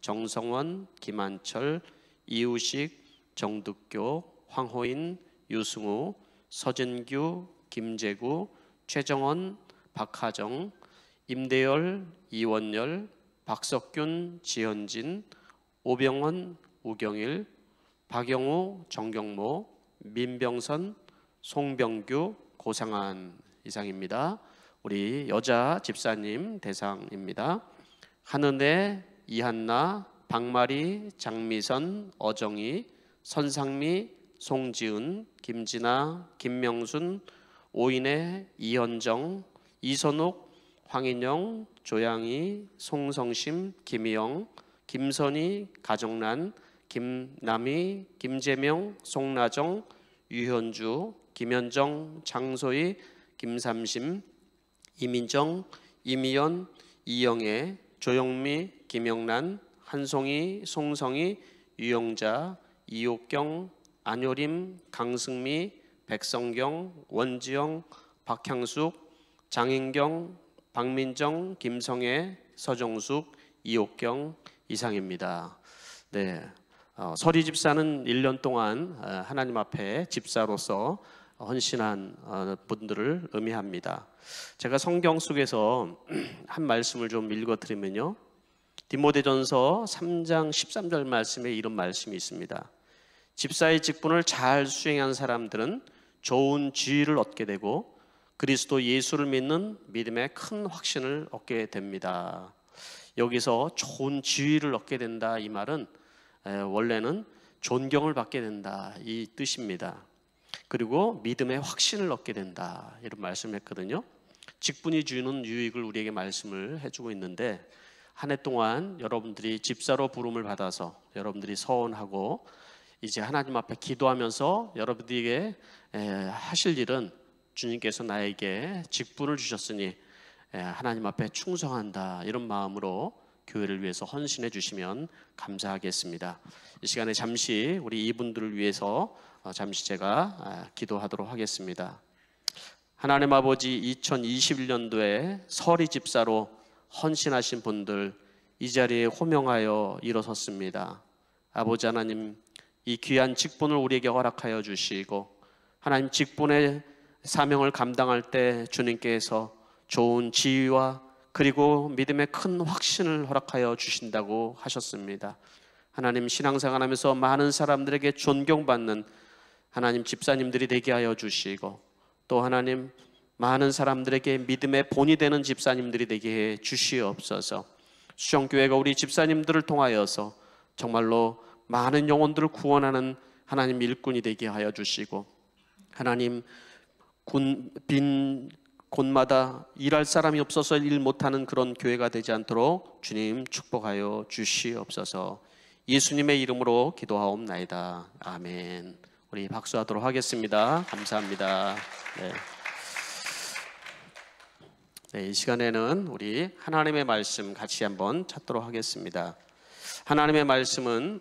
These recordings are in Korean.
정성원, 김한철, 이우식, 정득교, 황호인, 유승우, 서진규, 김재구, 최정원, 박하정, 임대열, 이원열, 박석균, 지현진, 오병원, 우경일, 박영우, 정경모, 민병선, 송병규, 고상한 이상입니다. 우리 여자 집사님 대상입니다. 한은혜, 이한나, 박마리, 장미선, 어정희, 선상미, 송지은, 김진아, 김명순, 오인혜, 이현정, 이선욱, 황인영, 조양희, 송성심, 김희영, 김선희, 가정란, 김남희, 김재명, 송나정, 유현주, 김현정, 장소희, 김삼심, 이민정, 이미연, 이영애, 조영미, 김영란, 한송이, 송성희, 유영자, 이옥경, 안효림, 강승미, 백성경, 원지영, 박향숙, 장인경, 박민정, 김성애, 서정숙, 이옥경 이상입니다. 네, 서리 집사는 1년 동안 하나님 앞에 집사로서 헌신한 분들을 의미합니다. 제가 성경 속에서 한 말씀을 좀 읽어드리면요, 디모데전서 3장 13절 말씀에 이런 말씀이 있습니다. 집사의 직분을 잘 수행한 사람들은 좋은 지위를 얻게 되고 그리스도 예수를 믿는 믿음의 큰 확신을 얻게 됩니다. 여기서 좋은 지위를 얻게 된다, 이 말은 원래는 존경을 받게 된다, 이 뜻입니다. 그리고 믿음의 확신을 얻게 된다, 이런 말씀을 했거든요. 직분이 주는 유익을 우리에게 말씀을 해주고 있는데, 한 해 동안 여러분들이 집사로 부름을 받아서 여러분들이 서원하고 이제 하나님 앞에 기도하면서 여러분들에게 하실 일은, 주님께서 나에게 직분을 주셨으니 하나님 앞에 충성한다, 이런 마음으로 교회를 위해서 헌신해 주시면 감사하겠습니다. 이 시간에 잠시 우리 이분들을 위해서 잠시 제가 기도하도록 하겠습니다. 하나님 아버지, 2021년도에 서리 집사로 헌신하신 분들 이 자리에 호명하여 일어섰습니다. 아버지 하나님, 이 귀한 직분을 우리에게 허락하여 주시고, 하나님 직분의 사명을 감당할 때 주님께서 좋은 지위와 그리고 믿음의 큰 확신을 허락하여 주신다고 하셨습니다. 하나님, 신앙생활하면서 많은 사람들에게 존경받는 하나님 집사님들이 되게 하여 주시고, 또 하나님 많은 사람들에게 믿음의 본이 되는 집사님들이 되게 해 주시옵소서. 수정교회가 우리 집사님들을 통하여서 정말로 많은 영혼들을 구원하는 하나님 일꾼이 되게 하여 주시고, 하나님 빈 곳마다 일할 사람이 없어서 일 못하는 그런 교회가 되지 않도록 주님 축복하여 주시옵소서. 예수님의 이름으로 기도하옵나이다. 아멘. 우리 박수하도록 하겠습니다. 감사합니다. 네, 이 시간에는 우리 하나님의 말씀 같이 한번 찾도록 하겠습니다. 하나님의 말씀은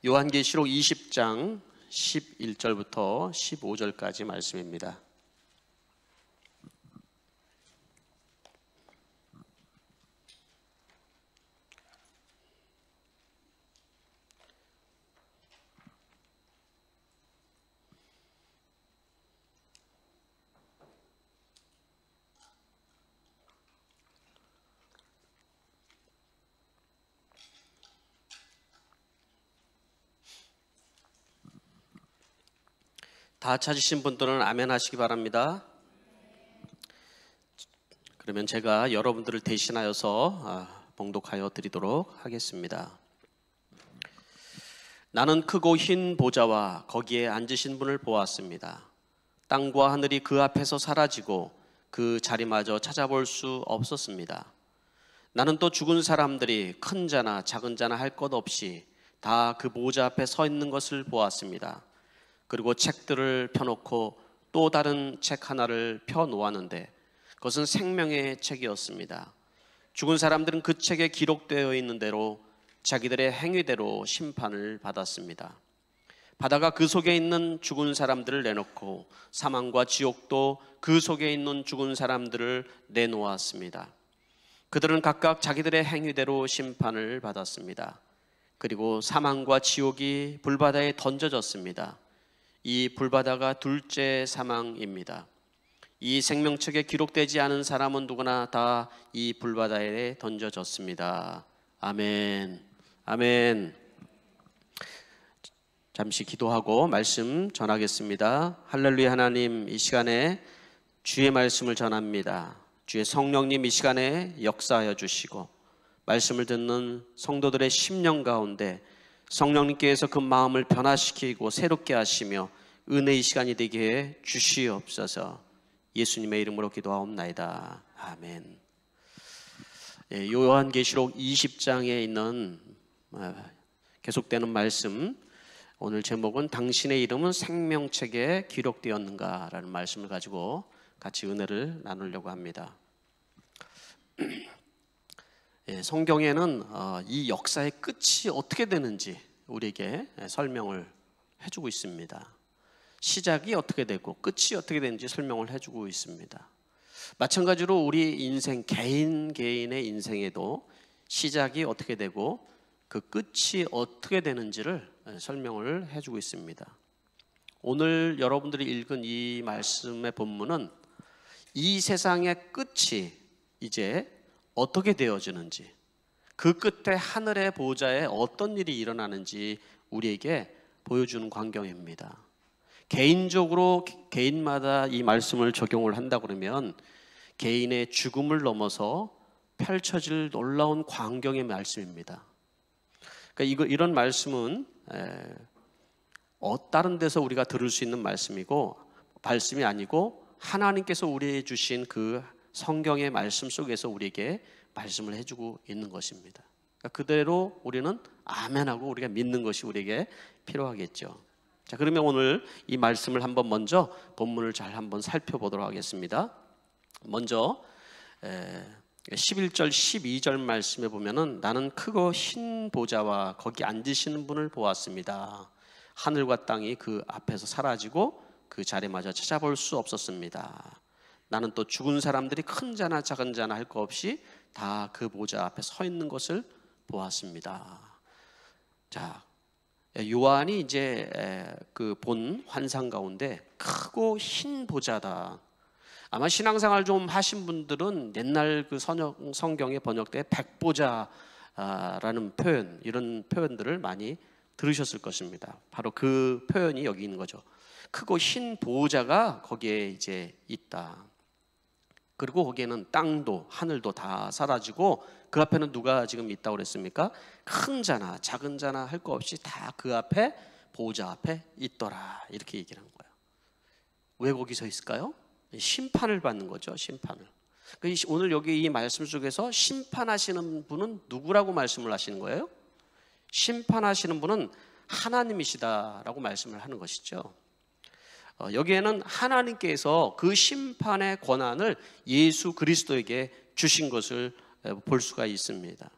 요한계시록 20장 11절부터 15절까지 말씀입니다. 다 찾으신 분들은 아멘 하시기 바랍니다. 그러면 제가 여러분들을 대신하여서 봉독하여 드리도록 하겠습니다. 나는 크고 흰 보좌와 거기에 앉으신 분을 보았습니다. 땅과 하늘이 그 앞에서 사라지고 그 자리마저 찾아볼 수 없었습니다. 나는 또 죽은 사람들이 큰 자나 작은 자나 할 것 없이 다 그 보좌 앞에 서 있는 것을 보았습니다. 그리고 책들을 펴놓고 또 다른 책 하나를 펴놓았는데 그것은 생명의 책이었습니다. 죽은 사람들은 그 책에 기록되어 있는 대로 자기들의 행위대로 심판을 받았습니다. 바다가 그 속에 있는 죽은 사람들을 내놓고 사망과 지옥도 그 속에 있는 죽은 사람들을 내놓았습니다. 그들은 각각 자기들의 행위대로 심판을 받았습니다. 그리고 사망과 지옥이 불바다에 던져졌습니다. 이 불바다가 둘째 사망입니다. 이 생명책에 기록되지 않은 사람은 누구나 다 이 불바다에 던져졌습니다. 아멘. 아멘. 잠시 기도하고 말씀 전하겠습니다. 할렐루야. 하나님, 이 시간에 주의 말씀을 전합니다. 주의 성령님 이 시간에 역사하여 주시고 말씀을 듣는 성도들의 심령 가운데 성령님께서 그 마음을 변화시키고 새롭게 하시며 은혜의 시간이 되게 해 주시옵소서. 예수님의 이름으로 기도하옵나이다. 아멘. 요한계시록 20장에 있는 계속되는 말씀, 오늘 제목은 당신의 이름은 생명책에 기록되었는가 라는 말씀을 가지고 같이 은혜를 나누려고 합니다. 성경에는 이 역사의 끝이 어떻게 되는지 우리에게 설명을 해주고 있습니다. 시작이 어떻게 되고 끝이 어떻게 되는지 설명을 해주고 있습니다. 마찬가지로 우리 인생, 개인의 인생에도 시작이 어떻게 되고 그 끝이 어떻게 되는지를 설명을 해주고 있습니다. 오늘 여러분들이 읽은 이 말씀의 본문은 이 세상의 끝이 이제 어떻게 되어지는지, 그 끝에 하늘의 보좌에 어떤 일이 일어나는지 우리에게 보여주는 광경입니다. 개인적으로 개인마다 이 말씀을 적용을 한다 그러면 개인의 죽음을 넘어서 펼쳐질 놀라운 광경의 말씀입니다. 그러니까 이런 말씀은 다른 데서 우리가 들을 수 있는 말씀이 아니고 하나님께서 우리에게 주신 그 성경의 말씀 속에서 우리에게 말씀을 해주고 있는 것입니다. 그러니까 그대로 우리는 아멘하고 우리가 믿는 것이 우리에게 필요하겠죠. 자, 그러면 오늘 이 말씀을 한번 먼저 본문을 잘 한번 살펴보도록 하겠습니다. 먼저 11절 12절 말씀에 보면은 나는 크고 흰 보좌와 거기 앉으시는 분을 보았습니다. 하늘과 땅이 그 앞에서 사라지고 그 자리마저 찾아볼 수 없었습니다. 나는 또 죽은 사람들이 큰 자나 작은 자나 할 것 없이 다 그 보좌 앞에 서 있는 것을 보았습니다. 자, 요한이 이제 그 본 환상 가운데 크고 흰 보좌다. 아마 신앙생활 좀 하신 분들은 옛날 그 성경에 번역된 백보자라는 표현, 이런 표현들을 많이 들으셨을 것입니다. 바로 그 표현이 여기 있는 거죠. 크고 흰 보좌가 거기에 이제 있다. 그리고 거기에는 땅도 하늘도 다 사라지고 그 앞에는 누가 지금 있다고 그랬습니까? 큰 자나 작은 자나 할 것 없이 다 그 앞에 보좌 앞에 있더라. 이렇게 얘기를 한 거예요. 왜 거기 서 있을까요? 심판을 받는 거죠. 심판을. 오늘 여기 이 말씀 속에서 심판하시는 분은 누구라고 말씀을 하시는 거예요? 심판하시는 분은 하나님이시다라고 말씀을 하는 것이죠. 여기에는 하나님께서 그 심판의 권한을 예수 그리스도에게 주신 것을 볼 수가 있습니다.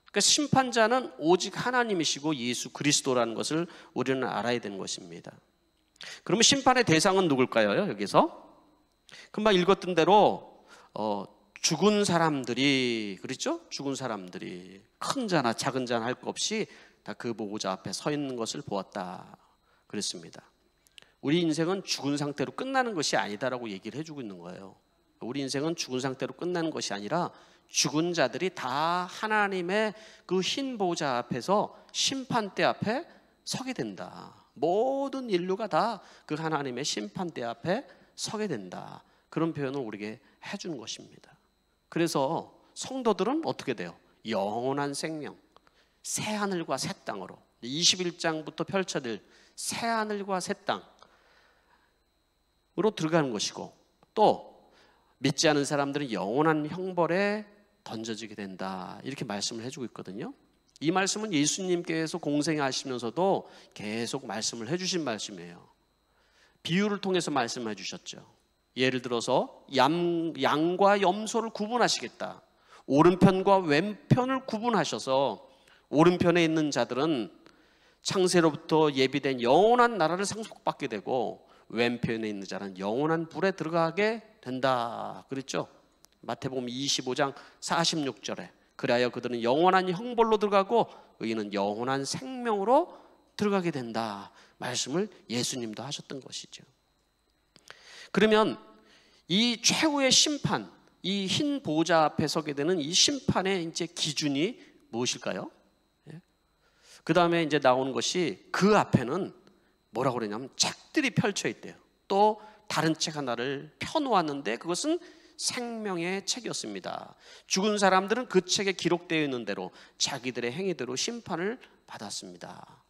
그러니까 심판자는 오직 하나님이시고 예수 그리스도라는 것을 우리는 알아야 되는 것입니다. 그러면 심판의 대상은 누굴까요? 여기서 금방 읽었던 대로 죽은 사람들이, 그렇죠? 죽은 사람들이 큰 자나 작은 자나 할 것 없이 다 그 보호자 앞에 서 있는 것을 보았다 그랬습니다. 우리 인생은 죽은 상태로 끝나는 것이 아니다라고 얘기를 해주고 있는 거예요. 우리 인생은 죽은 상태로 끝나는 것이 아니라 죽은 자들이 다 하나님의 그 흰 보호자 앞에서 심판대 앞에 서게 된다. 모든 인류가 다 그 하나님의 심판대 앞에 서게 된다. 그런 표현을 우리에게 해주는 것입니다. 그래서 성도들은 어떻게 돼요? 영원한 생명, 새하늘과 새 땅으로, 21장부터 펼쳐질 새하늘과 새 땅으로 들어가는 것이고, 또 믿지 않은 사람들은 영원한 형벌에 던져지게 된다. 이렇게 말씀을 해주고 있거든요. 이 말씀은 예수님께서 공생하시면서도 계속 말씀을 해주신 말씀이에요. 비유를 통해서 말씀해 주셨죠. 예를 들어서 양과 염소를 구분하시겠다. 오른편과 왼편을 구분하셔서 오른편에 있는 자들은 창세로부터 예비된 영원한 나라를 상속받게 되고 왼편에 있는 자는 영원한 불에 들어가게 된다. 그랬죠? 마태복음 25장 46절에 그리하여 그들은 영원한 형벌로 들어가고 의인은 영원한 생명으로 들어가게 된다 말씀을 예수님도 하셨던 것이죠. 그러면 이 최후의 심판, 이 흰 보좌 앞에 서게 되는 이 심판의 이제 기준이 무엇일까요? 그 다음에 이제 나오는 것이 그 앞에는 뭐라고 그러냐면 책들이 펼쳐 있대요. 또 다른 책 하나를 펴놓았는데 그것은 생명의 책이었습니다. 죽은 사람들은 그 책에 기록되어 있는 대로 자기들의 행위대로 심판을 받았습니다.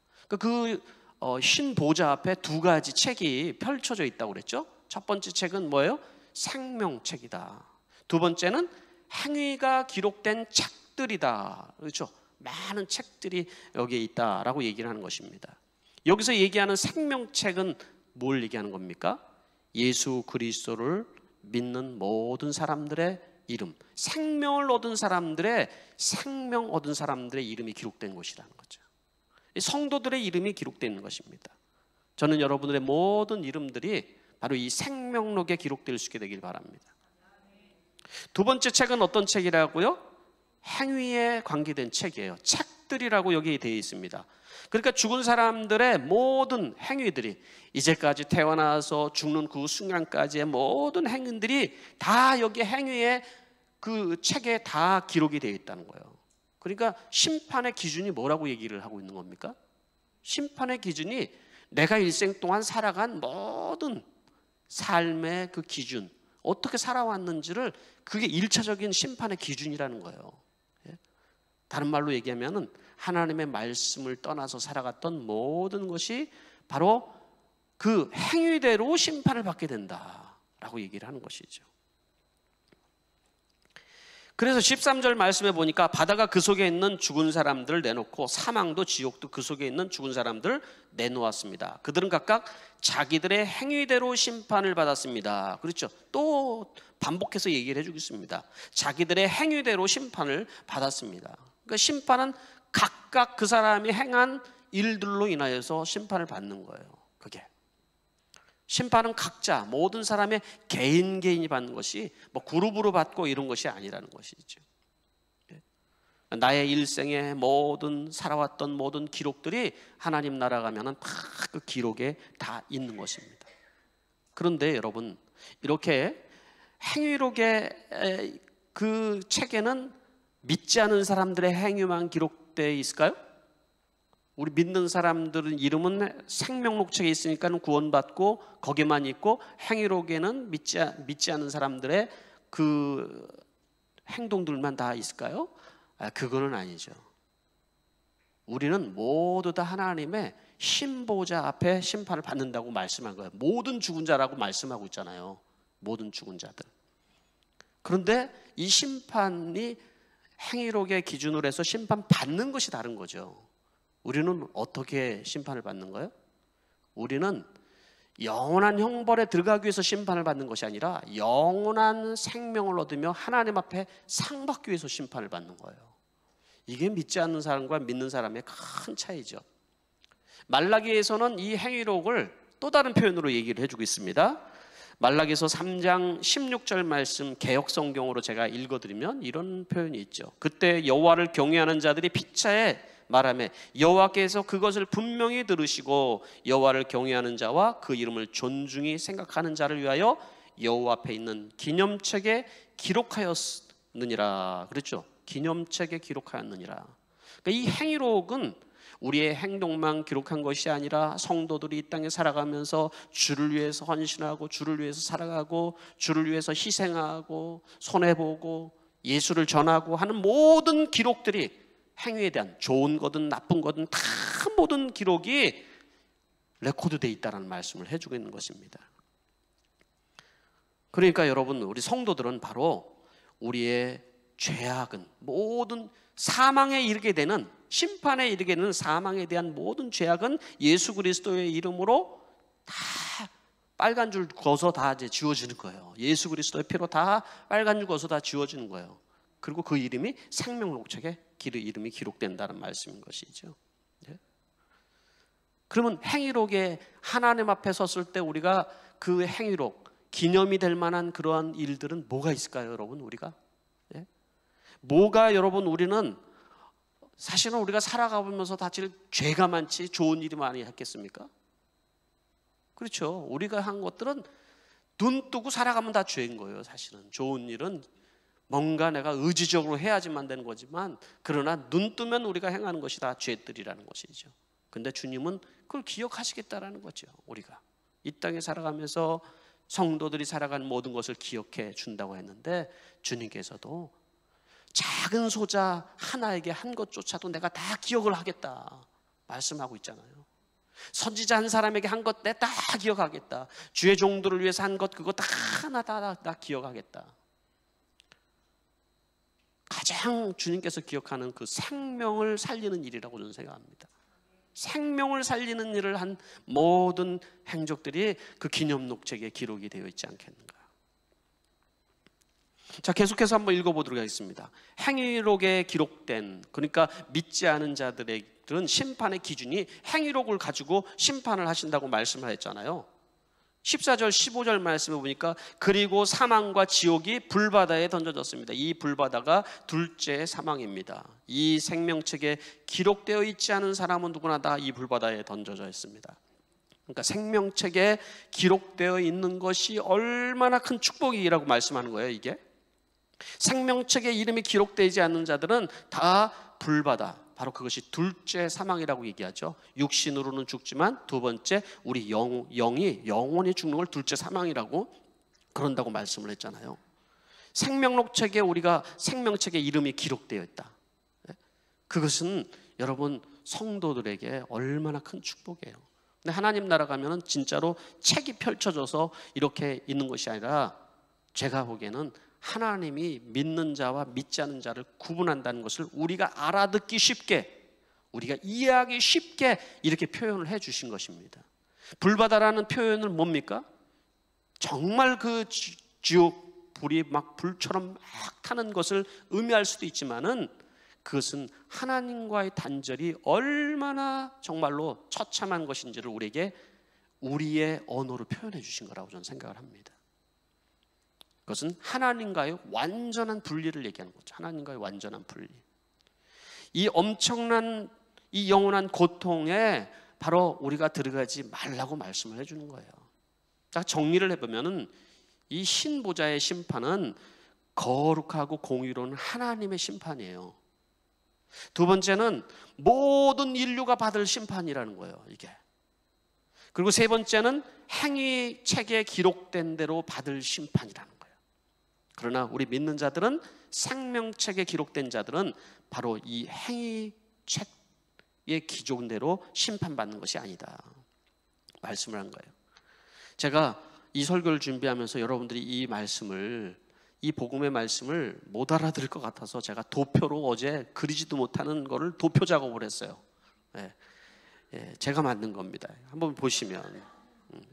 흰 보좌 앞에 두 가지 책이 펼쳐져 있다고 그랬죠. 첫 번째 책은 뭐예요? 생명책이다. 두 번째는 행위가 기록된 책들이다. 그렇죠? 많은 책들이 여기에 있다라고 얘기를 하는 것입니다. 여기서 얘기하는 생명책은 뭘 얘기하는 겁니까? 예수 그리스도를 믿는 모든 사람들의 이름, 생명을 얻은 사람들의 이름이 기록된 것이라는 거죠. 성도들의 이름이 기록되어 있는 것입니다. 저는 여러분들의 모든 이름들이 바로 이 생명록에 기록될 수 있게 되길 바랍니다. 두 번째 책은 어떤 책이라고요? 행위에 관계된 책이에요. 책들이라고 여기 되어 있습니다. 그러니까 죽은 사람들의 모든 행위들이 이제까지 태어나서 죽는 그 순간까지의 모든 행위들이 다 여기 행위의 그 책에 다 기록이 되어 있다는 거예요. 그러니까 심판의 기준이 뭐라고 얘기를 하고 있는 겁니까? 심판의 기준이 내가 일생 동안 살아간 모든 삶의 그 기준, 어떻게 살아왔는지를 그게 1차적인 심판의 기준이라는 거예요. 다른 말로 얘기하면 하나님의 말씀을 떠나서 살아갔던 모든 것이 바로 그 행위대로 심판을 받게 된다라고 얘기를 하는 것이죠. 그래서 13절 말씀에 보니까 바다가 그 속에 있는 죽은 사람들을 내놓고 사망도 지옥도 그 속에 있는 죽은 사람들을 내놓았습니다. 그들은 각각 자기들의 행위대로 심판을 받았습니다. 그렇죠? 또 반복해서 얘기를 해주고 있습니다. 자기들의 행위대로 심판을 받았습니다. 그러니까 심판은 각각 그 사람이 행한 일들로 인하여서 심판을 받는 거예요. 그게 심판은 각자 모든 사람의 개인이 받는 것이 뭐 그룹으로 받고 이런 것이 아니라는 것이죠. 나의 일생의 모든 살아왔던 모든 기록들이 하나님 나라 가면은 다 그 기록에 다 있는 것입니다. 그런데 여러분, 이렇게 행위록의 그 책에는 믿지 않은 사람들의 행위만 기록되어 있을까요? 우리 믿는 사람들은 이름은 생명록책에 있으니까 구원받고 거기만 있고 행위록에는 믿지 않은 사람들의 그 행동들만 다 있을까요? 그거는 아니죠. 우리는 모두 다 하나님의 신보좌 앞에 심판을 받는다고 말씀한 거예요. 모든 죽은 자라고 말씀하고 있잖아요. 모든 죽은 자들. 그런데 이 심판이 행위록의 기준으로 해서 심판받는 것이 다른 거죠. 우리는 어떻게 심판을 받는 거예요? 우리는 영원한 형벌에 들어가기 위해서 심판을 받는 것이 아니라 영원한 생명을 얻으며 하나님 앞에 상 받기 위해서 심판을 받는 거예요. 이게 믿지 않는 사람과 믿는 사람의 큰 차이죠. 말라기에서는 이 행위록을 또 다른 표현으로 얘기를 해주고 있습니다. 말라기서 3장 16절 말씀 개역성경으로 제가 읽어드리면 이런 표현이 있죠. 그때 여호와를 경외하는 자들이 피차에 말하며 여호와께서 그것을 분명히 들으시고 여호와를 경외하는 자와 그 이름을 존중히 생각하는 자를 위하여 여호와 앞에 있는 기념책에 기록하였느니라. 그렇죠? 기념책에 기록하였느니라. 그러니까 이 행위록은 우리의 행동만 기록한 것이 아니라 성도들이 이 땅에 살아가면서 주를 위해서 헌신하고 주를 위해서 살아가고 주를 위해서 희생하고 손해보고 예수를 전하고 하는 모든 기록들이 행위에 대한 좋은 거든 나쁜 거든 다 모든 기록이 레코드되어 있다는 말씀을 해주고 있는 것입니다. 그러니까 여러분, 우리 성도들은 바로 우리의 죄악은 모든 사망에 이르게 되는, 심판에 이르게 되는 사망에 대한 모든 죄악은 예수 그리스도의 이름으로 다 빨간 줄 그어서 다 이제 지워지는 거예요. 예수 그리스도의 피로 다 빨간 줄 그어서 다 지워지는 거예요. 그리고 그 이름이 생명록책에 이름이 기록된다는 말씀인 것이죠. 그러면 행위록에 하나님 앞에 섰을 때 우리가 그 행위록 기념이 될 만한 그러한 일들은 뭐가 있을까요, 여러분? 우리가? 예? 뭐가 여러분 우리는 사실은 우리가 살아가면서 사실 죄가 많지 좋은 일이 많이 했겠습니까? 그렇죠. 우리가 한 것들은 눈 뜨고 살아가면 다 죄인 거예요. 사실은 좋은 일은 뭔가 내가 의지적으로 해야지만 되는 거지만, 그러나 눈 뜨면 우리가 행하는 것이 다 죄들이라는 것이죠. 근데 주님은 그걸 기억하시겠다라는 거죠. 우리가 이 땅에 살아가면서 성도들이 살아가는 모든 것을 기억해 준다고 했는데, 주님께서도 작은 소자 하나에게 한 것조차도 내가 다 기억을 하겠다 말씀하고 있잖아요. 선지자 한 사람에게 한 것 내 다 기억하겠다. 주의 종들을 위해서 한 것 그거 다 하나 다 기억하겠다. 가장 주님께서 기억하는 그 생명을 살리는 일이라고 저는 생각합니다. 생명을 살리는 일을 한 모든 행적들이 그 기념록책에 기록이 되어 있지 않겠는가. 자, 계속해서 한번 읽어보도록 하겠습니다. 행위록에 기록된, 그러니까 믿지 않은 자들은 심판의 기준이 행위록을 가지고 심판을 하신다고 말씀을 했잖아요. 14절 15절 말씀에 보니까 그리고 사망과 지옥이 불바다에 던져졌습니다. 이 불바다가 둘째 사망입니다. 이 생명책에 기록되어 있지 않은 사람은 누구나 다 이 불바다에 던져져 있습니다. 그러니까 생명책에 기록되어 있는 것이 얼마나 큰 축복이라고 말씀하는 거예요. 이게 생명책에 이름이 기록되지 않는 자들은 다 불바다, 바로 그것이 둘째 사망이라고 얘기하죠. 육신으로는 죽지만 두 번째 우리 영혼이 죽는 걸 둘째 사망이라고 그런다고 말씀을 했잖아요. 생명록책에 우리가 생명책에 이름이 기록되어 있다. 그것은 여러분 성도들에게 얼마나 큰 축복이에요. 근데 하나님 나라 가면은 진짜로 책이 펼쳐져서 이렇게 있는 것이 아니라, 제가 보기에는 하나님이 믿는 자와 믿지 않는 자를 구분한다는 것을 우리가 알아듣기 쉽게, 우리가 이해하기 쉽게 이렇게 표현을 해 주신 것입니다. 불바다라는 표현은 뭡니까? 정말 그 지옥 불이 막 불처럼 막 타는 것을 의미할 수도 있지만은, 그것은 하나님과의 단절이 얼마나 정말로 처참한 것인지를 우리에게 우리의 언어로 표현해 주신 거라고 저는 생각을 합니다. 그것은 하나님과의 완전한 분리를 얘기하는 거죠. 하나님과의 완전한 분리. 이 엄청난 이 영원한 고통에 바로 우리가 들어가지 말라고 말씀을 해주는 거예요. 정리를 해보면은 이 흰보자의 심판은 거룩하고 공의로운 하나님의 심판이에요. 두 번째는 모든 인류가 받을 심판이라는 거예요. 이게. 그리고 세 번째는 행위책에 기록된 대로 받을 심판이라는 거예요. 그러나 우리 믿는 자들은, 생명책에 기록된 자들은 바로 이 행위책에 기록된 대로 심판받는 것이 아니다 말씀을 한 거예요. 제가 이 설교를 준비하면서 여러분들이 이 말씀을, 이 복음의 말씀을 못 알아들을 것 같아서 제가 도표로 어제 그리지도 못하는 거를 도표 작업을 했어요. 제가 만든 겁니다. 한번 보시면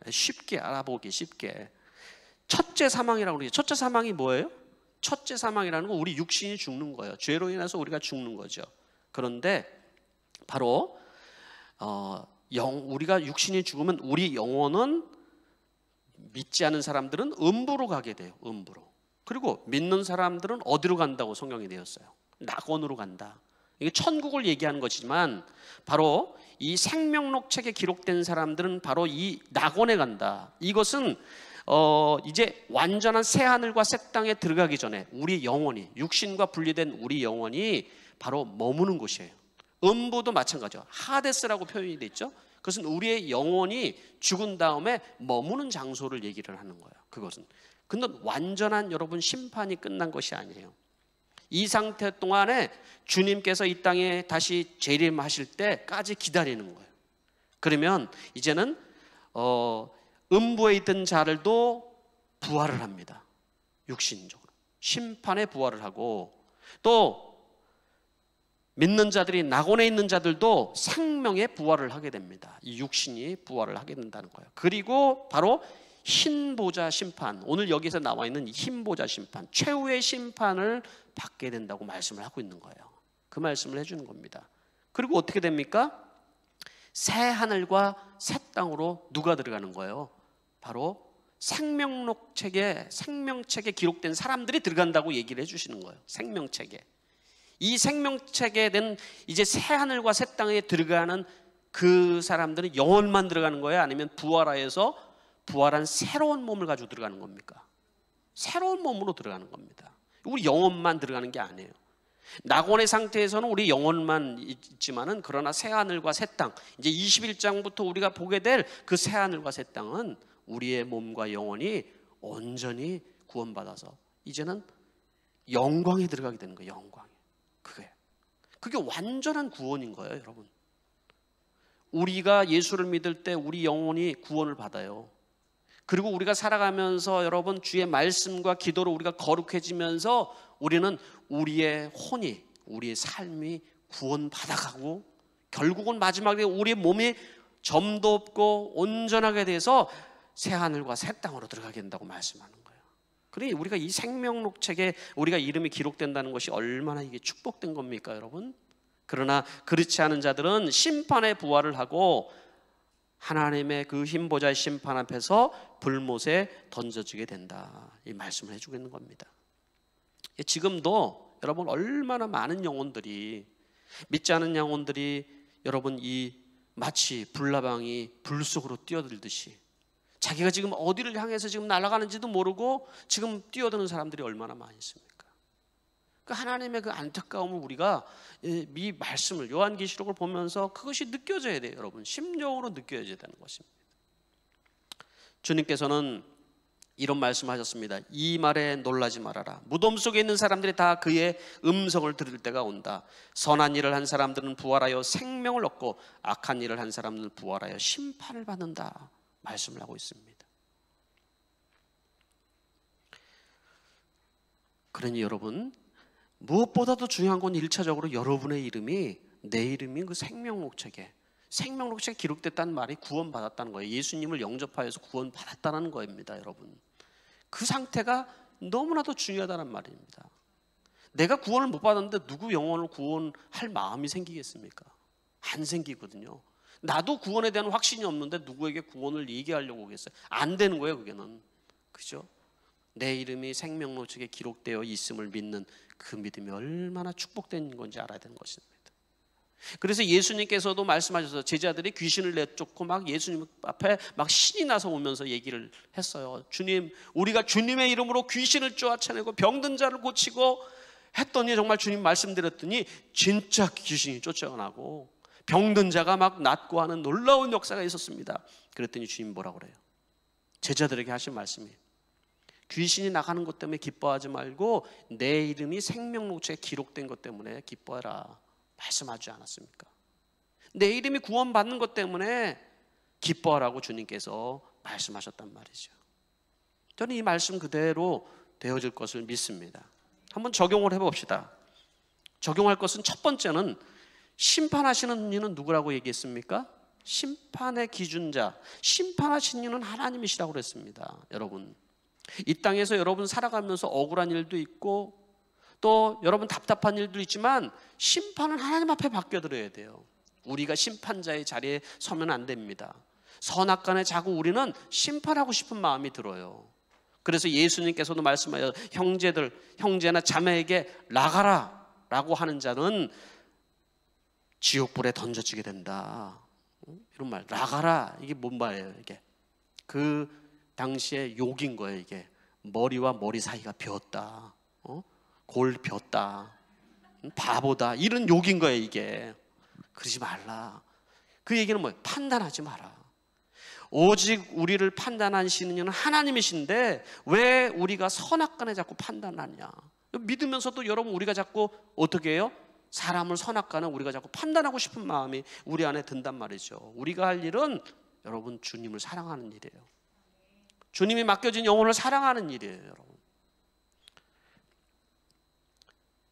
쉽게 알아보기 쉽게. 첫째 사망이라고 그러죠. 첫째 사망이 뭐예요? 첫째 사망이라는 건 우리 육신이 죽는 거예요. 죄로 인해서 우리가 죽는 거죠. 그런데 바로 우리가 육신이 죽으면 우리 영혼은, 믿지 않은 사람들은 음부로 가게 돼요. 음부로. 그리고 믿는 사람들은 어디로 간다고 성경이 되었어요? 낙원으로 간다. 이게 천국을 얘기하는 것이지만, 바로 이 생명록책에 기록된 사람들은 바로 이 낙원에 간다. 이것은 이제 완전한 새 하늘과 새 땅에 들어가기 전에 우리 영혼이, 육신과 분리된 우리 영혼이 바로 머무는 곳이에요. 음부도 마찬가지죠. 하데스라고 표현이 되어 있죠. 그것은 우리의 영혼이 죽은 다음에 머무는 장소를 얘기를 하는 거예요. 그것은. 근데 완전한 여러분 심판이 끝난 것이 아니에요. 이 상태 동안에 주님께서 이 땅에 다시 재림하실 때까지 기다리는 거예요. 그러면 이제는 음부에 있던 자들도 부활을 합니다. 육신적으로 심판에 부활을 하고, 또 믿는 자들이, 낙원에 있는 자들도 생명에 부활을 하게 됩니다. 이 육신이 부활을 하게 된다는 거예요. 그리고 바로 흰보자 심판, 오늘 여기서 나와 있는 흰보자 심판, 최후의 심판을 받게 된다고 말씀을 하고 있는 거예요. 그 말씀을 해주는 겁니다. 그리고 어떻게 됩니까? 새 하늘과 새 땅으로 누가 들어가는 거예요? 바로 생명책에 기록된 사람들이 들어간다고 얘기를 해주시는 거예요. 생명책에. 이 생명책에 된 이제 새 하늘과 새 땅에 들어가는 그 사람들은 영혼만 들어가는 거예요? 아니면 부활하여서 부활한 새로운 몸을 가지고 들어가는 겁니까? 새로운 몸으로 들어가는 겁니다. 우리 영혼만 들어가는 게 아니에요. 낙원의 상태에서는 우리 영혼만 있지만은, 그러나 새 하늘과 새 땅, 이제 21장부터 우리가 보게 될 그 새 하늘과 새 땅은 우리의 몸과 영혼이 온전히 구원받아서 이제는 영광에 들어가게 되는 거예요. 영광에. 그게 완전한 구원인 거예요, 여러분. 우리가 예수를 믿을 때 우리 영혼이 구원을 받아요. 그리고 우리가 살아가면서 여러분 주의 말씀과 기도로 우리가 거룩해지면서 우리는 우리의 혼이, 우리의 삶이 구원받아가고 결국은 마지막에 우리의 몸이 점도 없고 온전하게 돼서 새 하늘과 새 땅으로 들어가게 된다고 말씀하는 거예요. 그러니 우리가 이 생명록책에 우리가 이름이 기록된다는 것이 얼마나 이게 축복된 겁니까, 여러분? 그러나 그렇지 않은 자들은 심판의 부활을 하고 하나님의 그 힘보좌의 심판 앞에서 불못에 던져지게 된다, 이 말씀을 해주고 있는 겁니다. 지금도 여러분 얼마나 많은 영혼들이, 믿지 않은 영혼들이 여러분 이 마치 불나방이 불 속으로 뛰어들듯이 자기가 지금 어디를 향해서 지금 날아가는지도 모르고 지금 뛰어드는 사람들이 얼마나 많이 있습니까? 그 하나님의 그 안타까움을 우리가 이 말씀을, 요한계시록을 보면서 그것이 느껴져야 돼요, 여러분. 심령으로 느껴져야 되는 것입니다. 주님께서는 이런 말씀하셨습니다. 이 말에 놀라지 말아라. 무덤 속에 있는 사람들이 다 그의 음성을 들을 때가 온다. 선한 일을 한 사람들은 부활하여 생명을 얻고 악한 일을 한 사람들은 부활하여 심판을 받는다, 말씀을 하고 있습니다. 그러니 여러분, 무엇보다도 중요한 건 1차적으로 여러분의 이름이, 내 이름이 그 생명록책에 기록됐다는 말이 구원받았다는 거예요. 예수님을 영접하여서 구원받았다는 겁니다, 여러분. 그 상태가 너무나도 중요하다는 말입니다. 내가 구원을 못 받았는데 누구 영혼을 구원할 마음이 생기겠습니까? 안 생기거든요. 나도 구원에 대한 확신이 없는데 누구에게 구원을 얘기하려고 하겠어요? 안 되는 거예요, 그게는. 그죠? 내 이름이 생명록책에 기록되어 있음을 믿는 그 믿음이 얼마나 축복된 건지 알아야 되는 것입니다. 그래서 예수님께서도 말씀하셔서 제자들이 귀신을 내쫓고 막 예수님 앞에 막 신이 나서 오면서 얘기를 했어요. 주님, 우리가 주님의 이름으로 귀신을 쫓아내고 병든 자를 고치고 했더니, 정말 주님 말씀드렸더니 진짜 귀신이 쫓아나고 병든 자가 막 낫고 하는 놀라운 역사가 있었습니다. 그랬더니 주님 뭐라고 그래요? 제자들에게 하신 말씀이, 귀신이 나가는 것 때문에 기뻐하지 말고 내 이름이 생명록책에 기록된 것 때문에 기뻐해라, 말씀하지 않았습니까? 내 이름이 구원받는 것 때문에 기뻐하라고 주님께서 말씀하셨단 말이죠. 저는 이 말씀 그대로 되어질 것을 믿습니다. 한번 적용을 해봅시다. 적용할 것은, 첫 번째는 심판하시는 이는 누구라고 얘기했습니까? 심판의 기준자, 심판하시는 이는 하나님이시라고 그랬습니다. 여러분, 이 땅에서 여러분 살아가면서 억울한 일도 있고 또 여러분 답답한 일도 있지만 심판은 하나님 앞에 맡겨드려야 돼요. 우리가 심판자의 자리에 서면 안 됩니다. 선악간에 자꾸 우리는 심판하고 싶은 마음이 들어요. 그래서 예수님께서도 말씀하여 형제나 자매에게 나가라 라고 하는 자는 지옥불에 던져지게 된다, 이런 말. 나가라, 이게 뭔 말이에요? 이게 그 당시에 욕인 거예요. 이게 머리와 머리 사이가 비었다, 골 폈다, 바보다, 이런 욕인 거예요. 이게 그러지 말라. 그 얘기는 뭐예요? 판단하지 마라. 오직 우리를 판단하시는 이는 하나님이신데 왜 우리가 선악간에 자꾸 판단하냐? 믿으면서도 여러분 우리가 자꾸 어떻게 해요? 사람을 선악간에 우리가 자꾸 판단하고 싶은 마음이 우리 안에 든단 말이죠. 우리가 할 일은 여러분 주님을 사랑하는 일이에요. 주님이 맡겨진 영혼을 사랑하는 일이에요, 여러분.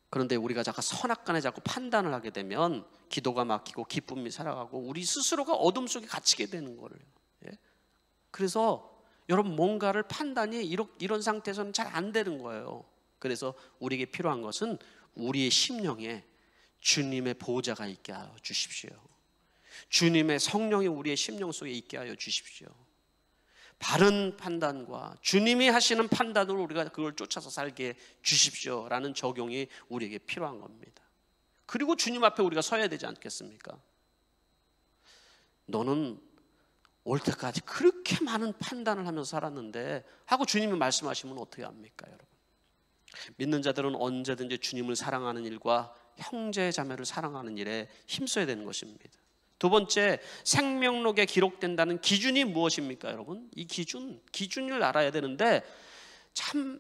그런데 우리가 자꾸 선악간에 자꾸 판단을 하게 되면 기도가 막히고 기쁨이 살아가고 우리 스스로가 어둠 속에 갇히게 되는 거예요. 그래서 여러분 뭔가를 판단이 이런 상태에서는 잘 안 되는 거예요. 그래서 우리에게 필요한 것은 우리의 심령에 주님의 보호자가 있게 하여 주십시오. 주님의 성령이 우리의 심령 속에 있게 하여 주십시오. 바른 판단과 주님이 하시는 판단으로 우리가 그걸 쫓아서 살게 주십시오라는 적용이 우리에게 필요한 겁니다. 그리고 주님 앞에 우리가 서야 되지 않겠습니까? 너는 올 때까지 그렇게 많은 판단을 하면서 살았는데 하고 주님이 말씀하시면 어떻게 합니까, 여러분? 믿는 자들은 언제든지 주님을 사랑하는 일과 형제 자매를 사랑하는 일에 힘써야 되는 것입니다. 두 번째, 생명록에 기록된다는 기준이 무엇입니까, 여러분? 이 기준을 알아야 되는데 참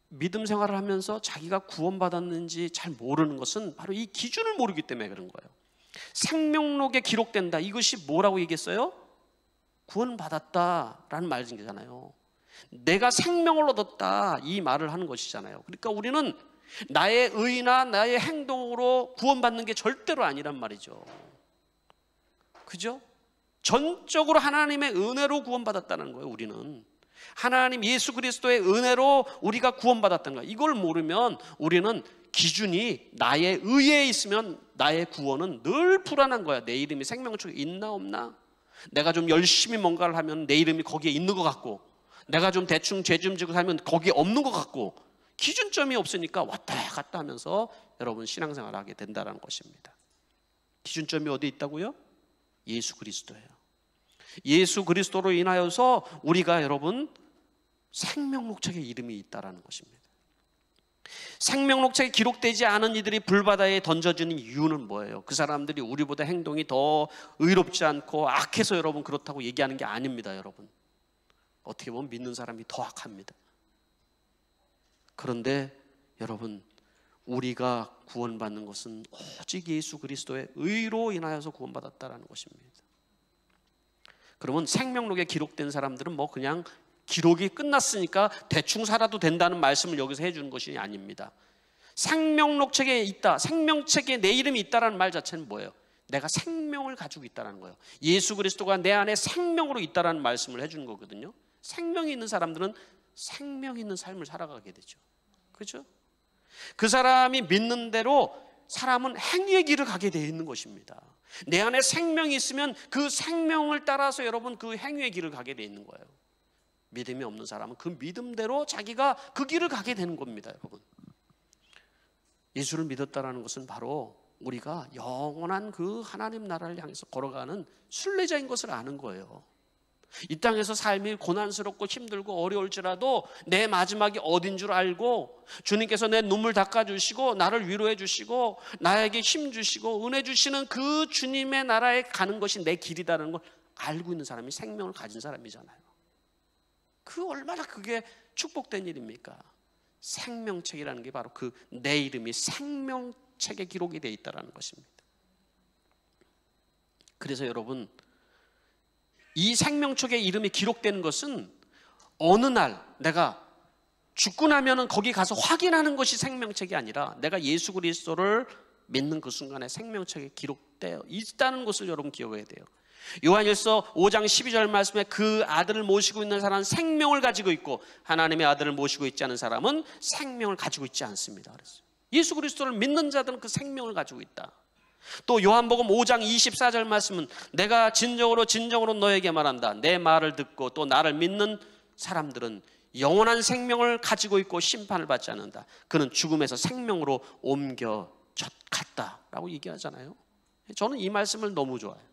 믿음 생활을 하면서 자기가 구원받았는지 잘 모르는 것은 바로 이 기준을 모르기 때문에 그런 거예요. 생명록에 기록된다, 이것이 뭐라고 얘기했어요? 구원받았다라는 말이잖아요. 내가 생명을 얻었다, 이 말을 하는 것이잖아요. 그러니까 우리는 나의 의나 나의 행동으로 구원받는 게 절대로 아니란 말이죠. 그죠? 전적으로 하나님의 은혜로 구원받았다는 거예요. 우리는 하나님 예수 그리스도의 은혜로 우리가 구원받았다는 거예요. 이걸 모르면 우리는 기준이 나의 의에 있으면 나의 구원은 늘 불안한 거야. 내 이름이 생명책에 있나 없나? 내가 좀 열심히 뭔가를 하면 내 이름이 거기에 있는 것 같고, 내가 좀 대충 죄 좀 지고 살면 거기에 없는 것 같고, 기준점이 없으니까 왔다 갔다 하면서 여러분 신앙생활을 하게 된다는 것입니다. 기준점이 어디 있다고요? 예수 그리스도예요. 예수 그리스도로 인하여서 우리가 여러분 생명록책에 이름이 있다는 것입니다. 생명록책에 기록되지 않은 이들이 불바다에 던져지는 이유는 뭐예요? 그 사람들이 우리보다 행동이 더 의롭지 않고 악해서 여러분 그렇다고 얘기하는 게 아닙니다. 여러분, 어떻게 보면 믿는 사람이 더 악합니다. 그런데 여러분, 우리가 구원받는 것은 오직 예수 그리스도의 의로 인하여서 구원받았다는 것입니다. 그러면 생명록에 기록된 사람들은 뭐 그냥 기록이 끝났으니까 대충 살아도 된다는 말씀을 여기서 해주는 것이 아닙니다. 생명록책에 있다, 생명책에 내 이름이 있다는 말 자체는 뭐예요? 내가 생명을 가지고 있다는 거예요. 예수 그리스도가 내 안에 생명으로 있다는 말씀을 해주는 거거든요. 생명이 있는 사람들은 생명 있는 삶을 살아가게 되죠. 그렇죠? 그 사람이 믿는 대로 사람은 행위의 길을 가게 되어 있는 것입니다. 내 안에 생명이 있으면 그 생명을 따라서 여러분 그 행위의 길을 가게 되어 있는 거예요. 믿음이 없는 사람은 그 믿음대로 자기가 그 길을 가게 되는 겁니다. 여러분, 예수를 믿었다는 것은 바로 우리가 영원한 그 하나님 나라를 향해서 걸어가는 순례자인 것을 아는 거예요. 이 땅에서 삶이 고난스럽고 힘들고 어려울지라도 내 마지막이 어딘 줄 알고 주님께서 내 눈물 닦아주시고 나를 위로해 주시고 나에게 힘 주시고 은혜 주시는 그 주님의 나라에 가는 것이 내 길이라는 걸 알고 있는 사람이 생명을 가진 사람이잖아요. 그 얼마나 그게 축복된 일입니까? 생명책이라는 게 바로 그 내 이름이 생명책에 기록이 되어 있다는 것입니다. 그래서 여러분, 이 생명책에 이름이 기록되는 것은 어느 날 내가 죽고 나면은 거기 가서 확인하는 것이 생명책이 아니라 내가 예수 그리스도를 믿는 그 순간에 생명책에 기록되어 있다는 것을 여러분 기억해야 돼요. 요한일서 5장 12절 말씀에 그 아들을 모시고 있는 사람은 생명을 가지고 있고 하나님의 아들을 모시고 있지 않은 사람은 생명을 가지고 있지 않습니다. 그랬어요. 예수 그리스도를 믿는 자들은 그 생명을 가지고 있다. 또 요한복음 5장 24절 말씀은 내가 진정으로 너에게 말한다. 내 말을 듣고 또 나를 믿는 사람들은 영원한 생명을 가지고 있고 심판을 받지 않는다. 그는 죽음에서 생명으로 옮겨갔다라고 얘기하잖아요. 저는 이 말씀을 너무 좋아해요.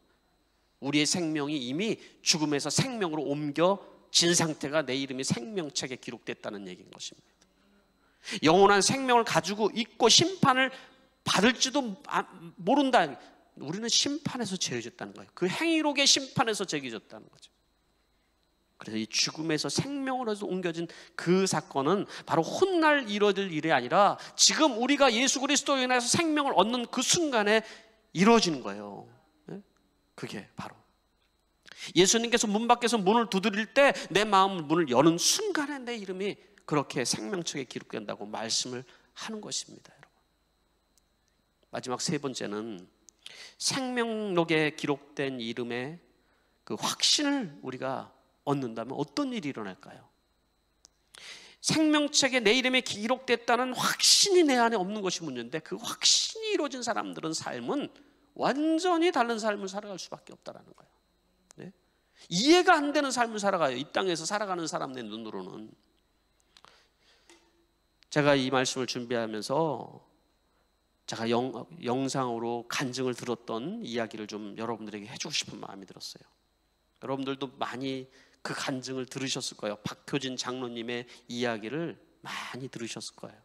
우리의 생명이 이미 죽음에서 생명으로 옮겨진 상태가 내 이름이 생명책에 기록됐다는 얘기인 것입니다. 영원한 생명을 가지고 있고 심판을 받을지도 모른다. 우리는 심판에서 죄져졌다는 거예요. 그 행위록의 심판에서 죄져졌다는 거죠. 그래서 이 죽음에서 생명으로 옮겨진 그 사건은 바로 훗날 이루어질 일이 아니라 지금 우리가 예수 그리스도로 인해서 생명을 얻는 그 순간에 이루어지는 거예요. 그게 바로 예수님께서 문 밖에서 문을 두드릴 때 내 마음 문을 여는 순간에 내 이름이 그렇게 생명책에 기록된다고 말씀을 하는 것입니다. 여러분, 마지막 세 번째는 생명록에 기록된 이름의 그 확신을 우리가 얻는다면 어떤 일이 일어날까요? 생명책에 내 이름이 기록됐다는 확신이 내 안에 없는 것이 문제인데 그 확신이 이루어진 사람들은 삶은 완전히 다른 삶을 살아갈 수밖에 없다는 거예요. 네? 이해가 안 되는 삶을 살아가요. 이 땅에서 살아가는 사람의 눈으로는. 제가 이 말씀을 준비하면서 제가 영상으로 간증을 들었던 이야기를 좀 여러분들에게 해주고 싶은 마음이 들었어요. 여러분들도 많이 그 간증을 들으셨을 거예요. 박효진 장로님의 이야기를 많이 들으셨을 거예요.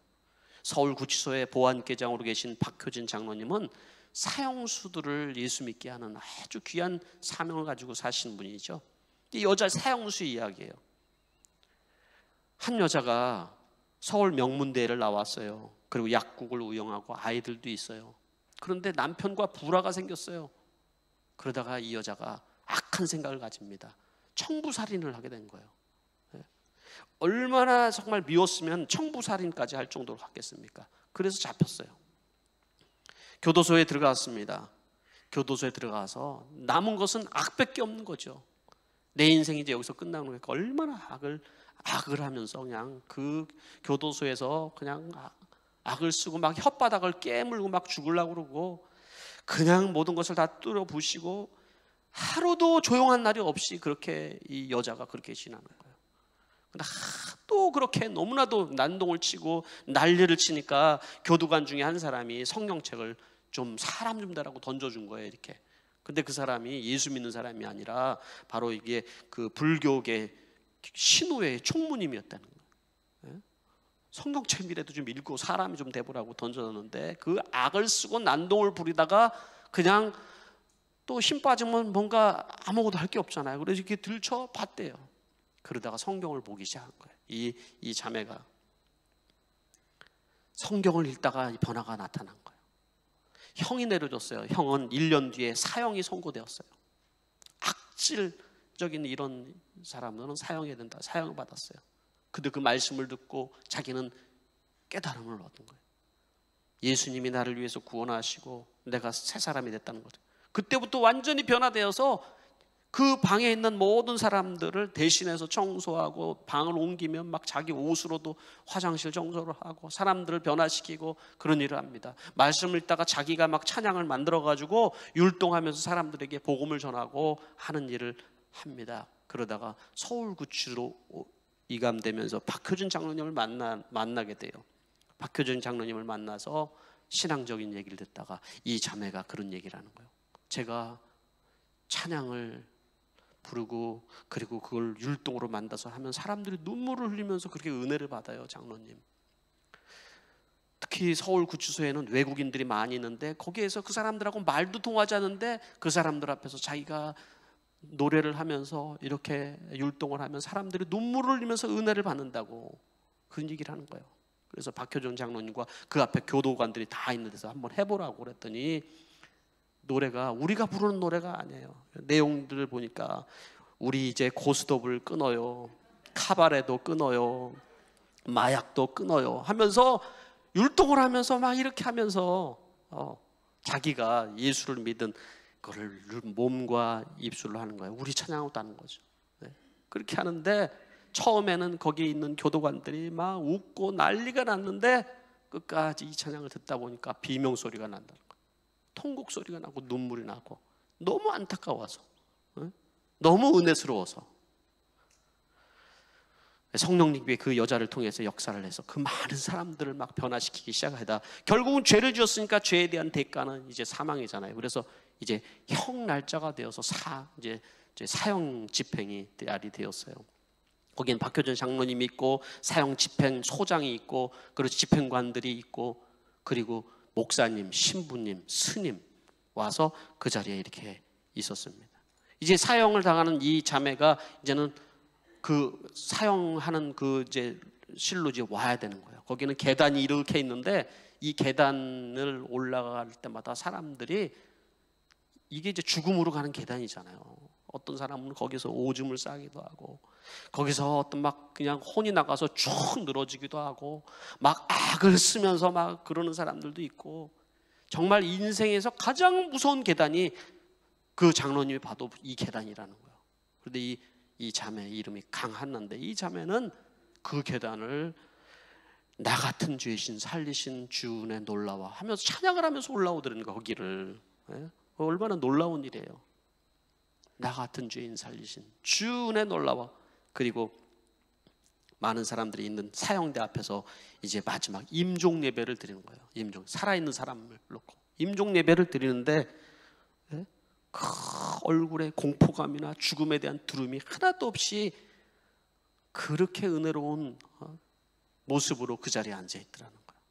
서울구치소의 보안계장으로 계신 박효진 장로님은 사형수들을 예수 믿게 하는 아주 귀한 사명을 가지고 사시는 분이죠. 이 여자 사형수 이야기예요. 한 여자가 서울 명문대를 나왔어요. 그리고 약국을 운영하고 아이들도 있어요. 그런데 남편과 불화가 생겼어요. 그러다가 이 여자가 악한 생각을 가집니다. 청부살인을 하게 된 거예요. 얼마나 정말 미웠으면 청부살인까지 할 정도로 하겠습니까? 그래서 잡혔어요. 교도소에 들어갔습니다. 교도소에 들어가서 남은 것은 악밖에 없는 거죠. 내 인생이 이제 여기서 끝나는 거니까 얼마나 악을 하면서 그냥 그 교도소에서 그냥 악을 쓰고 막 혓바닥을 깨물고 막 죽으려고 그러고 그냥 모든 것을 다 뚫어 부시고 하루도 조용한 날이 없이 그렇게 이 여자가 그렇게 지나는 거예요. 근데 또 그렇게 너무나도 난동을 치고 난리를 치니까 교도관 중에 한 사람이 성경책을 좀 사람 좀 되라고 던져준 거예요. 이렇게. 근데 그 사람이 예수 믿는 사람이 아니라 바로 이게 그 불교계 신우의 총무님이었다는 거예요. 성경책이라도 좀 읽고 사람이 좀 돼보라고 던져줬는데 그 악을 쓰고 난동을 부리다가 그냥 또 힘 빠지면 뭔가 아무것도 할 게 없잖아요. 그래서 이렇게 들춰봤대요. 그러다가 성경을 보기 시작한 거예요. 이 자매가 성경을 읽다가 변화가 나타난 거예요. 형이 내려졌어요. 형은 1년 뒤에 사형이 선고되었어요. 악질적인 이런 사람들은 사형해야 된다. 사형을 받았어요. 근데 그 말씀을 듣고 자기는 깨달음을 얻은 거예요. 예수님이 나를 위해서 구원하시고 내가 새 사람이 됐다는 거죠. 그때부터 완전히 변화되어서 그 방에 있는 모든 사람들을 대신해서 청소하고 방을 옮기면 막 자기 옷으로도 화장실 청소를 하고 사람들을 변화시키고 그런 일을 합니다. 말씀을 읽다가 자기가 막 찬양을 만들어가지고 율동하면서 사람들에게 복음을 전하고 하는 일을 합니다. 그러다가 서울구치소로 이감되면서 박효진 장로님을 만나게 돼요. 박효진 장로님을 만나서 신앙적인 얘기를 듣다가 이 자매가 그런 얘기를 하는 거예요. 제가 찬양을 부르고 그리고 그걸 율동으로 만들어서 하면 사람들이 눈물을 흘리면서 그렇게 은혜를 받아요. 장로님. 특히 서울구치소에는 외국인들이 많이 있는데 거기에서 그 사람들하고 말도 통하지 않는데 그 사람들 앞에서 자기가 노래를 하면서 이렇게 율동을 하면 사람들이 눈물을 흘리면서 은혜를 받는다고 그런 얘기를 하는 거예요. 그래서 박효정 장로님과 그 앞에 교도관들이 다 있는 데서 한번 해보라고 그랬더니 노래가 우리가 부르는 노래가 아니에요. 내용들을 보니까 우리 이제 고스톱을 끊어요. 카바레도 끊어요. 마약도 끊어요. 하면서 율동을 하면서 막 이렇게 하면서 자기가 예수를 믿은 그걸 몸과 입술로 하는 거예요. 우리 찬양으로 하는 거죠. 네. 그렇게 하는데 처음에는 거기 있는 교도관들이 막 웃고 난리가 났는데 끝까지 이 찬양을 듣다 보니까 비명소리가 난다는 거예요. 통곡 소리가 나고 눈물이 나고 너무 안타까워서 너무 은혜스러워서 성령님이 그 여자를 통해서 역사를 해서 그 많은 사람들을 막 변화시키기 시작하다 결국은 죄를 지었으니까 죄에 대한 대가는 이제 사망이잖아요. 그래서 이제 형 날짜가 되어서 이제 사형 집행이 날이 되었어요. 거기엔 박효전 장로님이 있고 사형 집행 소장이 있고 그리고 집행관들이 있고 그리고 목사님, 신부님, 스님 와서 그 자리에 이렇게 있었습니다. 이제 사형을 당하는 이 자매가 이제는 그 사형하는 그 이제 실로 이제 와야 되는 거예요. 거기는 계단이 이렇게 있는데 이 계단을 올라갈 때마다 사람들이 이게 이제 죽음으로 가는 계단이잖아요. 어떤 사람은 거기서 오줌을 싸기도 하고 거기서 어떤 막 그냥 혼이 나가서 쭉 늘어지기도 하고 막 악을 쓰면서 막 그러는 사람들도 있고 정말 인생에서 가장 무서운 계단이 그 장로님이 봐도 이 계단이라는 거예요. 그런데 이 자매 이름이 강한나인데 이 자매는 그 계단을 나 같은 죄신 살리신 주은혜 놀라워 하면서 찬양을 하면서 올라오더라는 거예요. 거기를 얼마나 놀라운 일이에요. 나 같은 죄인 살리신 주 은혜 놀라워. 그리고 많은 사람들이 있는 사형대 앞에서 이제 마지막 임종 예배를 드리는 거예요. 임종, 살아있는 사람을 놓고 임종 예배를 드리는데 그 얼굴에 공포감이나 죽음에 대한 두려움이 하나도 없이 그렇게 은혜로운 모습으로 그 자리에 앉아 있더라는 거예요.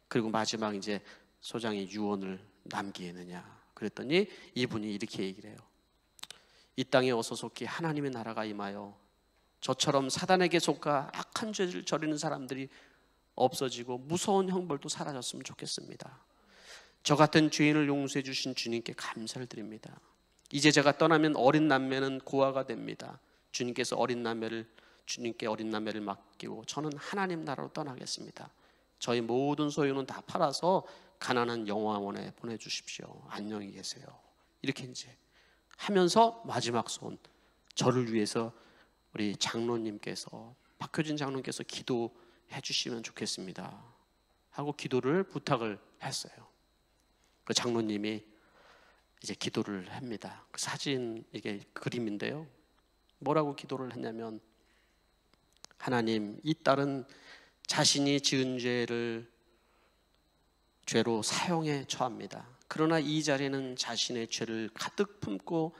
그리고 마지막 이제 소장이 유언을 남기느냐 그랬더니 이분이 이렇게 얘기를 해요. 이 땅에 어서 속히 하나님의 나라가 임하여 저처럼 사단에게 속아 악한 죄를 저리는 사람들이 없어지고 무서운 형벌도 사라졌으면 좋겠습니다. 저 같은 죄인을 용서해 주신 주님께 감사를 드립니다. 이제 제가 떠나면 어린 남매는 고아가 됩니다. 주님께 어린 남매를 맡기고 저는 하나님 나라로 떠나겠습니다. 저희 모든 소유는 다 팔아서 가난한 영화원에 보내주십시오. 안녕히 계세요. 이렇게 이제 하면서 마지막 손, 저를 위해서 우리 장로님께서, 박효진 장로님께서 기도해 주시면 좋겠습니다 하고 기도를 부탁을 했어요. 그 장로님이 이제 기도를 합니다. 그 사진, 이게 그림인데요. 뭐라고 기도를 했냐면, 하나님, 이 딸은 자신이 지은 죄로 사형에 처합니다. 그러나 이 자리는 자신의 죄를 가득 품고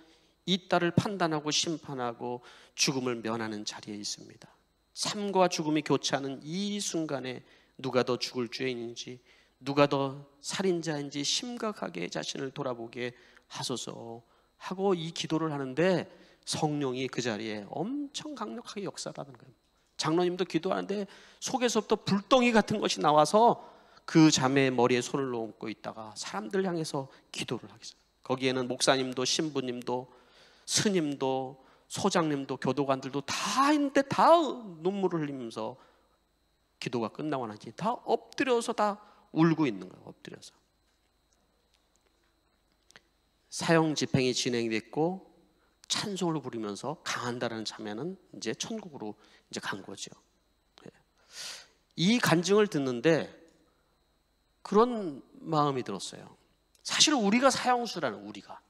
이 딸을 판단하고 심판하고 죽음을 면하는 자리에 있습니다. 삶과 죽음이 교차하는 이 순간에 누가 더 죽을 죄인인지, 누가 더 살인자인지 심각하게 자신을 돌아보게 하소서 하고 이 기도를 하는데 성령이 그 자리에 엄청 강력하게 역사하는 거예요. 장로님도 기도하는데 속에서부터 불덩이 같은 것이 나와서 그 자매의 머리에 손을 얹고 있다가 사람들 향해서 기도를 하겠어요. 거기에는 목사님도 신부님도 스님도 소장님도 교도관들도 다 있는데 다 눈물을 흘리면서 기도가 끝나고 나지 다 엎드려서 다 울고 있는 거예요. 엎드려서. 사형 집행이 진행됐고 찬송을 부르면서 강한다라는 자매는 이제 천국으로 이제 간 거죠. 이 간증을 듣는데 그런 마음이 들었어요. 사실 우리가 사형수라는, 우리가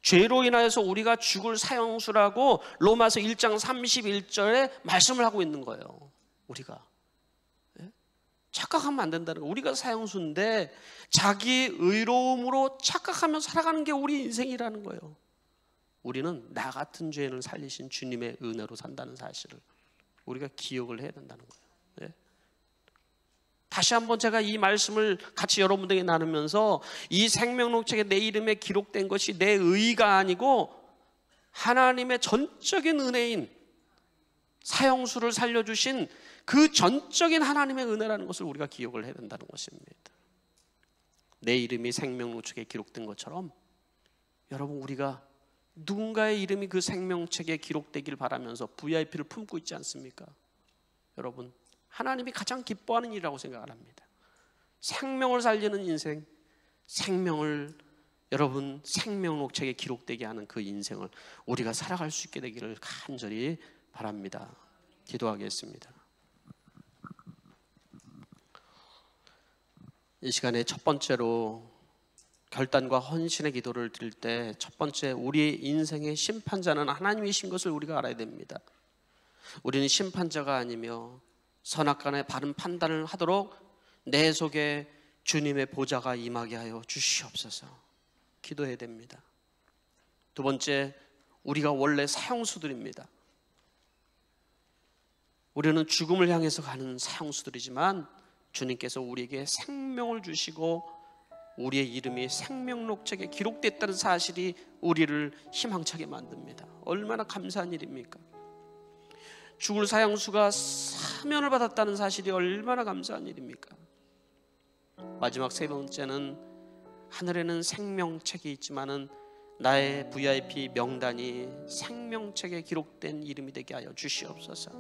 죄로 인하여서 우리가 죽을 사형수라고 로마서 1장 31절에 말씀을 하고 있는 거예요. 우리가 착각하면 안 된다는 거예요. 우리가 사형수인데 자기 의로움으로 착각하며 살아가는 게 우리 인생이라는 거예요. 우리는 나 같은 죄인을 살리신 주님의 은혜로 산다는 사실을 우리가 기억을 해야 된다는 거예요. 다시 한번 제가 이 말씀을 같이 여러분들에게 나누면서 이 생명록책에 내 이름에 기록된 것이 내 의가 아니고 하나님의 전적인 은혜인 사형수를 살려주신 그 전적인 하나님의 은혜라는 것을 우리가 기억을 해야 된다는 것입니다. 내 이름이 생명록책에 기록된 것처럼 여러분, 우리가 누군가의 이름이 그 생명책에 기록되길 바라면서 VIP를 품고 있지 않습니까? 여러분, 하나님이 가장 기뻐하는 일이라고 생각을 합니다. 생명을 살리는 인생, 생명을 여러분 생명록책에 기록되게 하는 그 인생을 우리가 살아갈 수 있게 되기를 간절히 바랍니다. 기도하겠습니다. 이 시간에 첫 번째로 결단과 헌신의 기도를 드릴 때 첫 번째, 우리의 인생의 심판자는 하나님이신 것을 우리가 알아야 됩니다. 우리는 심판자가 아니며 선악간의 바른 판단을 하도록 내 속에 주님의 보좌가 임하게 하여 주시옵소서 기도해야 됩니다. 두 번째, 우리가 원래 사형수들입니다. 우리는 죽음을 향해서 가는 사형수들이지만 주님께서 우리에게 생명을 주시고 우리의 이름이 생명록책에 기록됐다는 사실이 우리를 희망차게 만듭니다. 얼마나 감사한 일입니까? 죽을 사형수가 사면을 받았다는 사실이 얼마나 감사한 일입니까? 마지막 세 번째는, 하늘에는 생명책이 있지만은 나의 VIP 명단이 생명책에 기록된 이름이 되게 하여 주시옵소서.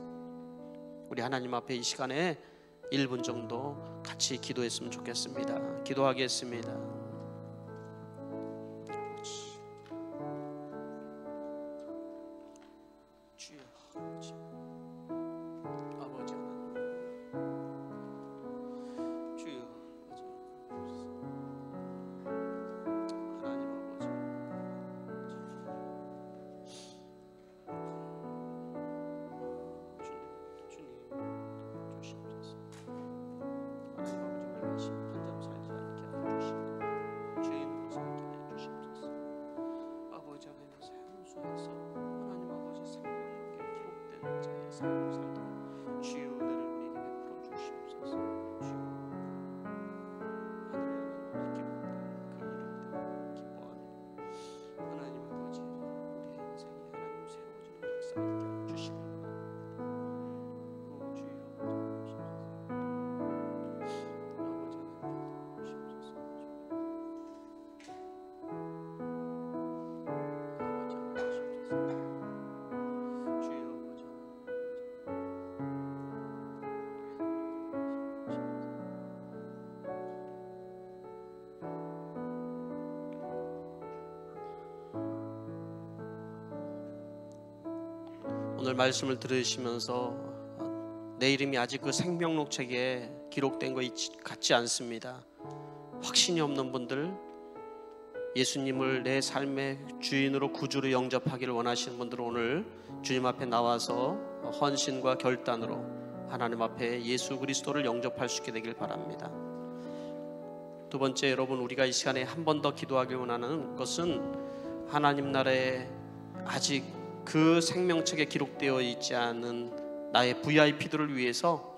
우리 하나님 앞에 이 시간에 1분 정도 같이 기도했으면 좋겠습니다. 기도하겠습니다. 주여, 아버지 하나님, 주여, 하나님 아버지, 오늘 말씀을 들으시면서 내 이름이 아직 그 생명록 책에 기록된 것 같지 않습니다. 확신이 없는 분들, 예수님을 내 삶의 주인으로 구주로 영접하기를 원하시는 분들은 오늘 주님 앞에 나와서 헌신과 결단으로 하나님 앞에 예수 그리스도를 영접할 수 있게 되길 바랍니다. 두 번째, 여러분, 우리가 이 시간에 한 번 더 기도하길 원하는 것은 하나님 나라에 아직 그 생명책에 기록되어 있지 않은 나의 VIP들을 위해서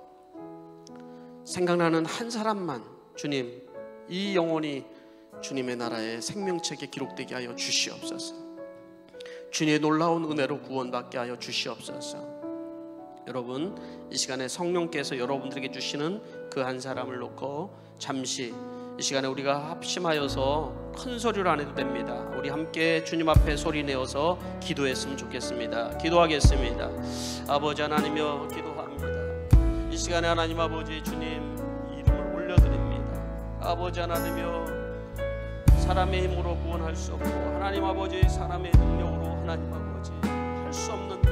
생각나는 한 사람만, 주님, 이 영혼이 주님의 나라의 생명책에 기록되게 하여 주시옵소서. 주님의 놀라운 은혜로 구원받게 하여 주시옵소서. 여러분, 이 시간에 성령께서 여러분들에게 주시는 그 한 사람을 놓고 잠시 이 시간에 우리가 합심하여서 큰 소리로 안 해도 됩니다. 우리 함께 주님 앞에 소리 내어서 기도했으면 좋겠습니다. 기도하겠습니다. 아버지 하나님여 기도합니다. 이 시간에 하나님 아버지 주님 이름을 올려드립니다. 아버지 하나님여 사람의 힘으로 구원할 수 없고 하나님 아버지 사람의 능력으로 하나님 아버지 할 수 없는